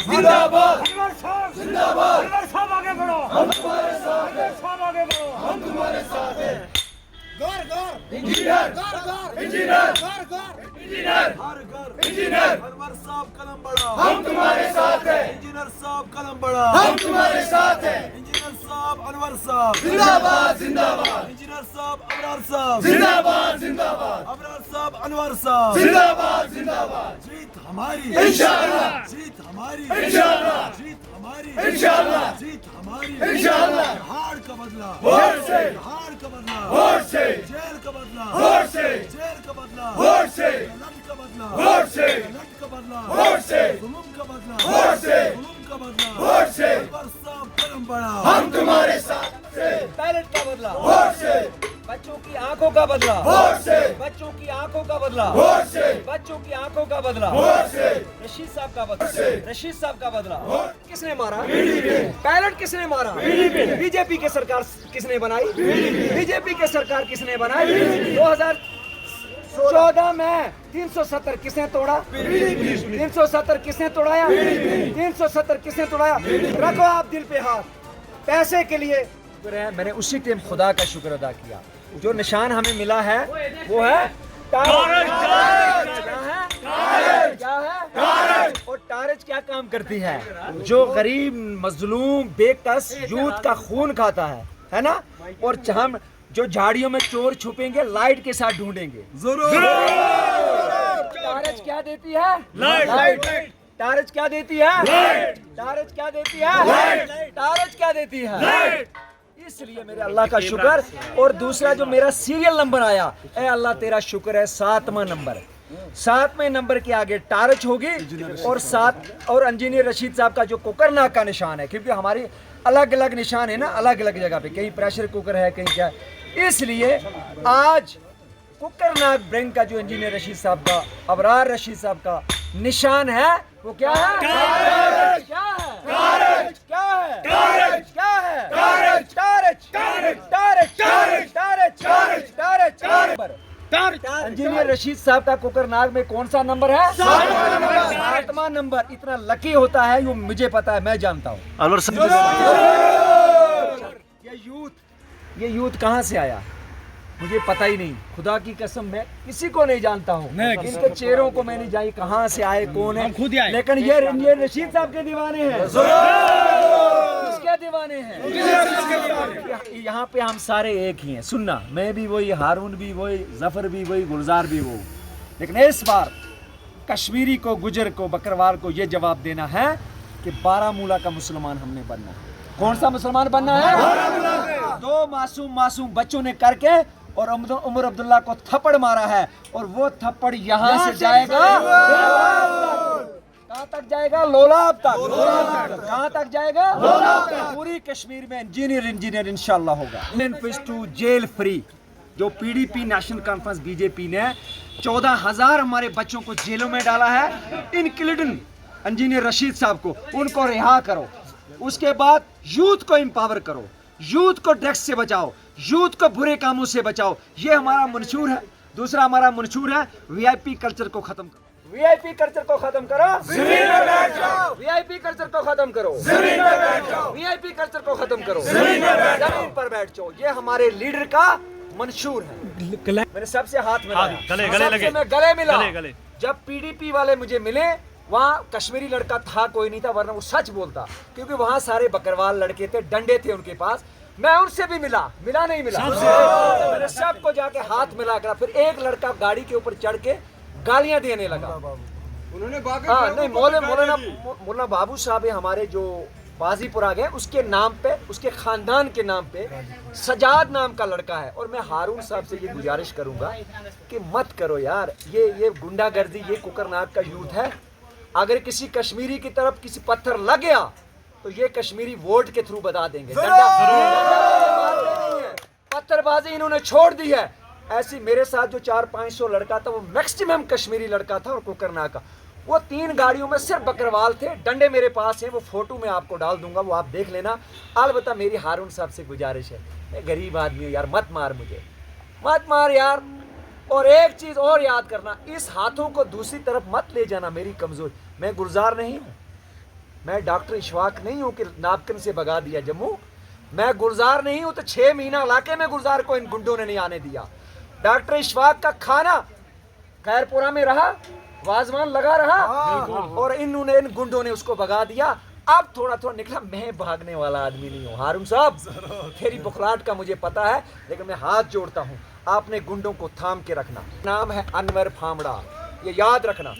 जिंदाबाद अनवर साहब जिंदाबाद अनवर साहब आगे बढ़ो, हम तुम्हारे साथ हैं साहब आगे बढ़ो। हम तुम्हारे साथ हैं घर घर इंजीनियर घर घर इंजीनियर घर घर इंजीनियर हर घर इंजीनियर अनवर साहब कलम बढ़ाओ, हम तुम्हारे साथ हैं इंजीनियर साहब कलम बढ़ाओ, हम तुम्हारे साथ हैं इंजीनियर साहब अनवर साहब, जिंदाबाद जिंदाबाद इंजीनियर साहब अबरार साहब, जिंदाबाद जिंदाबाद अबरार साहब अनवर साहब। जिंदाबाद जिंदाबाद जीत हमारी इंशाअल्लाह जीत हमारी इंशाअल्लाह जीत हमारी इंशाअल्लाह जीत हमारी इंशाअल्लाह हार का बदला वोट से हार का बदला वोट से जेल का बदला वोट से जेल का बदला वोट से लट का बदला वोट से लट का बदला वोट से जुल्म का बदला वोट से जुल्म का बदला वोट से अनवर साहब कलम बढ़ाओ, हम तुम्हारे साथ हैं बैलेट का बदला, वोट से बच्चों की आंखों का बदला, वोट से बच्चों की आंखों का बदला, वोट से बच्चों की आंखों का बदला, वोट से रशीद साहब का बदला, रशीद साहब का बदला। किसने मारा? बीजेपी बैलेट किसने मारा? बीजेपी के सरकार किसने बनाई? बीजेपी के सरकार किसने बनाई? 2014 में 370 किसने तोड़ा? 370 किसने तोड़ाया? 370 किसने तोड़ाया? रखो आप दिल पे हाथ। पैसे के लिए मैंने उसी टाइम खुदा का शुक्र अदा किया। जो निशान हमें मिला है वो है टारज। क्या है? और टारज क्या काम करती है? जो गरीब मजलूम बेकस यूथ का खून खाता है ना? और हम जो झाड़ियों में चोर छुपेंगे लाइट के साथ ढूंढेंगे। टारज क्या देती है? लाइट। टारज क्या देती है? टारज क्या देती है? टारज क्या देती है? इसलिए मेरे अल्लाह का शुक्र। और दूसरा जो मेरा सीरियल नंबर आया, ए अल्लाह तेरा शुक्र है, 7वां नंबर। 7वें नंबर के आगे टारच होगी और 7 और इंजीनियर रशीद साहब का जो कुकरनाक का निशान है, क्योंकि हमारी अलग अलग निशान है ना, अलग अलग जगह पे, कहीं प्रेशर कुकर है, कहीं क्या। इसलिए आज कुकरनाक ब्रेन का जो इंजीनियर रशीद साहब का, अबरार रशीद साहब का निशान है, वो क्या है? टारच क्या है? टारच क्या है? टारच क्या है? Torch torch torch torch torch torch torch torch engineer Rashid साहब का कुकरनाग में कौन सा नंबर है? 7वां नंबर। इतना लकी होता है वो मुझे पता है, मैं जानता हूँ। ये यूथ कहाँ से आया मुझे पता ही नहीं, खुदा की कसम मैं किसी को नहीं जानता हूँ। इनके चेहरों को मैं नहीं जानी कहाँ से आए, कौन है, खुद आए। लेकिन ये रशीद साहब के दीवाने हैं। किसके दीवाने हैं? यहाँ पे हम सारे एक ही हैं। सुनना, मैं भी वही, हारून भी वही, जफर भी वही, गुलजार भी वो। लेकिन इस बार कश्मीरी को, गुजर को, बकरवाल को ये जवाब देना है कि बारामूला का मुसलमान हमने बनना है। कौन सा मुसलमान बनना है? 2 मासूम बच्चों ने करके और उमर अब्दुल्ला को थप्पड़ मारा है, और वो थप्पड़ यहाँ से जाएगा कहाँ तक जाएगा? लोलाब तक। कहाँ तक जाएगा? पूरी कश्मीर में इंजीनियर इंशाल्लाह होगा। टू जेल फ्री, जो पीडीपी नेशनल कॉन्फ्रेंस बीजेपी ने 14,000 हमारे बच्चों को जेलों में डाला है, इंक्लूडिंग इंजीनियर रशीद साहब को, उनको रिहा करो। उसके बाद यूथ को एम्पावर करो, यूथ को ड्रग्स से बचाओ, यूथ को बुरे कामों से बचाओ। ये हमारा मंशूर है। दूसरा हमारा मंशूर है वीआईपी कल्चर को खत्म करो। वीआईपी कल्चर को खत्म करो, जमीन पर बैठ जाओ, वीआईपी कल्चर को खत्म करो, जमीन पर बैठ जाओ, वीआईपी कल्चर को खत्म करो, जमीन पर बैठ जाओ, जमीन पर बैठ जाओ। ये हमारे लीडर का मंशूर है। मैंने सबसे हाथ मिलाया, सबसे मैं गले मिला। जब पीडीपी वाले मुझे मिले, वहाँ कश्मीरी लड़का था कोई नहीं था, वरना वो सच बोलता, क्योंकि वहाँ सारे बकरवाल लड़के थे, डंडे थे उनके पास। मैं उनसे भी मिला नहीं मिला, मैंने सबको जाके हाथ मिला कर। फिर एक लड़का गाड़ी के ऊपर चढ़ के गालियां देने लगा। उन्होंने नहीं, मौलाना बाबू साहब है हमारे, जो बाजीपुर आ गए, उसके नाम पे, उसके खानदान के नाम पे सजाद नाम का लड़का है। और मैं हारून साहब से ये गुजारिश करूंगा कि मत करो यार, ये गुंडागर्दी, ये कुकरनाक का यूथ है। अगर किसी कश्मीरी की तरफ किसी पत्थर लग गया तो ये कश्मीरी वोट के थ्रू बता देंगे। पत्थरबाजी इन्होंने छोड़ दी है। ऐसी मेरे साथ जो 400-500 लड़का था, वो मैक्सिमम कश्मीरी लड़का था और कुकरनाक का। वो 3 गाड़ियों में सिर्फ बकरवाल थे, डंडे मेरे पास हैं, वो फोटो मैं आपको डाल दूंगा, वो आप देख लेना। अलबत्ता मेरी हारून साहब से गुजारिश है, मैं गरीब आदमी हूँ यार, मत मार मुझे, मत मार यार। और एक चीज और याद करना, इस हाथों को दूसरी तरफ मत ले जाना, मेरी कमजोरी। मैं गुलजार नहीं हूँ, मैं डॉक्टर इशफाक नहीं हूं कि नापकिन से भगा दिया जम्मू। मैं गुलजार नहीं हूं तो 6 महीना इलाके में गुलजार को इन गुंडों ने नहीं आने दिया। डॉक्टर इशफाक का खाना खैरपुरा में रहा, वाजवान लगा रहा, और इन्होंने इन गुंडों ने उसको भगा दिया। अब थोड़ा थोड़ा निकला, मैं भागने वाला आदमी नहीं हूँ हारून साहब, तेरी बुखलाहट का मुझे पता है, लेकिन मैं हाथ जोड़ता हूँ, आपने गुंडों को थाम के रखना। नाम है अनवर फामड़ा, ये याद रखना।